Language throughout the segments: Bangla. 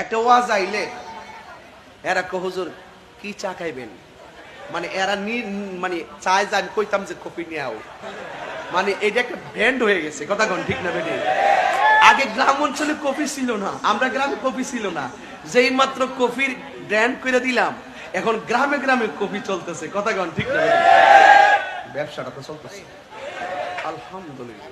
একটা ওয়াজ আইলে এরা কো হুজুর কি চা খাইবেন, মানে এরা মানে চায় যে আমি কইতাম যে কফি নিয়ে আও, মানে এটা একটা ব্যান্ড হয়ে গেছে। কথা কোন ঠিক না বেটি? আগে গ্রাম অঞ্চলে কফি ছিল না, আমরা গ্রামে কফি ছিল না, যেই মাত্র কফির ব্র্যান্ড করে দিলাম এখন গ্রামে গ্রামে কফি চলতেছে। কথা কোন ঠিক না বেটি? ব্যবসাটা তো চলতেছে আলহামদুলিল্লাহ।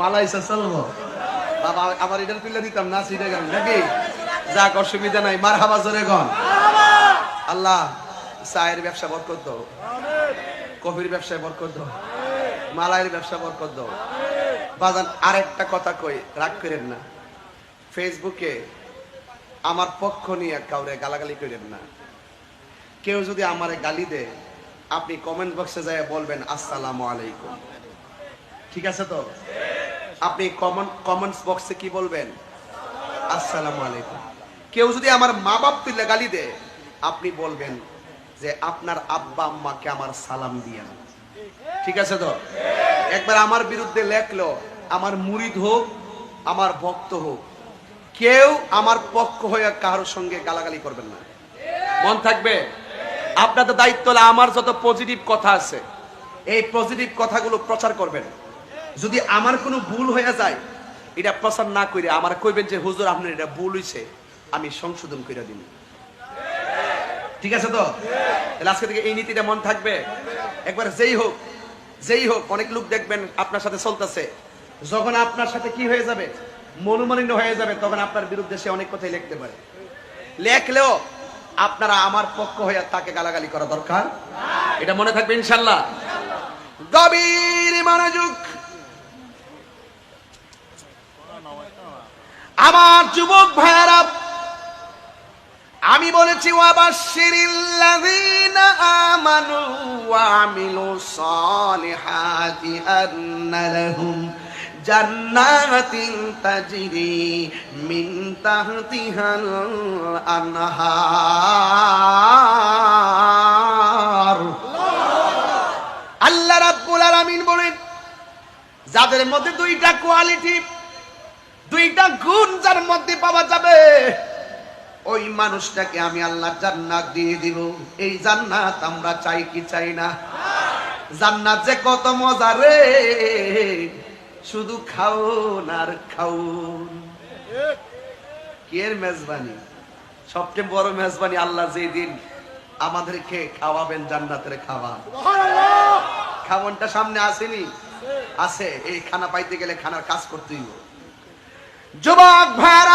মালাইসা চলবো বাবা, আমার এটার তুলে দিতাম না সিটে গান নাকি? যাক অসুবিধা নাই, মারহাবা জোরে গন। আল্লাহ চায়ের ব্যবসা বরকত দাও, কফির ব্যবসায় বরকত দাও, মালাইয়ের ব্যবসা বরকত দাও। বাজান আরেকটা কথা কই, রাগ করেন না, ফেসবুকে আমার পক্ষ নিয়ে কাউরে গালাগালি করেন না। কেউ যদি আমারে গালি দেয় আপনি কমেন্ট বক্সে যায় বলবেন আসসালামু আলাইকুম, ঠিক আছে তো? আপনি কমেন্টস বক্সে কি বলবেন? আসসালামু আলাইকুম। কেউ যদি আমার মা বাপ তুলে গালি দেয় আপনি বলবেন যে আপনার আব্বা আম্মাকে আমার সালাম দিয়েন, ঠিক আছে তো? একবার আমার বিরুদ্ধে লেখলো, আমার মুরিদ হোক আমার ভক্ত হোক, কেউ আমার পক্ষ হয়ে কারোর সঙ্গে গালাগালি করবেন না, মন থাকবে? আপনাদের দায়িত্ব হলো আমার যত পজিটিভ কথা আছে এই পজিটিভ কথাগুলো প্রচার করবেন। যদি আমার কোনো ভুল হয়ে যায় এটা প্রচার না করে আমার কইবেন যে হুজুর আপনার এটা ভুল হইছে, আমি সংশোধন করে দিন, ঠিক আছে তো? তাহলে আজকে থেকে এই নীতিটা মন থাকবে। একবার যেই হোক অনেক লোক দেখবেন আপনার সাথে চলতেছে, যখন আপনার সাথে কি হয়ে যাবে, মনোমালিন্য হয়ে যাবে, তখন আপনার বিরুদ্ধে সে অনেক কথাই লিখতে পারে। লেখলেও আপনারা আমার পক্ষ হয়ে তাকে গালাগালি করা দরকার, এটা মনে থাকবে ইনশাল্লাহ। গভীর মনোযোগ। আমার যুবক ভাইরা, আমি বলেছি ওয়াবাশশিরিল্লাযীনা আমানু ওয়া আমিলুস সালিহাতি আন্না লাহুম জান্নাতিন তাজরি মিন তাহতিহাল আনহার। আল্লাহ রাব্বুল আলামিন বলেন, যাদের মধ্যে দুইটা কোয়ালিটি, দুইটা গুণ যার মধ্যে পাওয়া যাবে ওই মানুষটাকে আমি আল্লাহ জান্নাত দিয়ে দিব। এই জান্নাত আমরা চাই কি চাই না? জান্নাত যে কত মজা রে, শুধু খাওন আর খাওন। কি এর মেজবানি, সবচেয়ে বড় মেজবানি আল্লাহ যেদিন আমাদেরকে খাওয়াবেন জান্নাতের খাবার। খাওয়ানটা সামনে আসেনি? আছে। এই খানা পাইতে গেলে খানার কাজ করতেই হবে। যুবক ভাইরা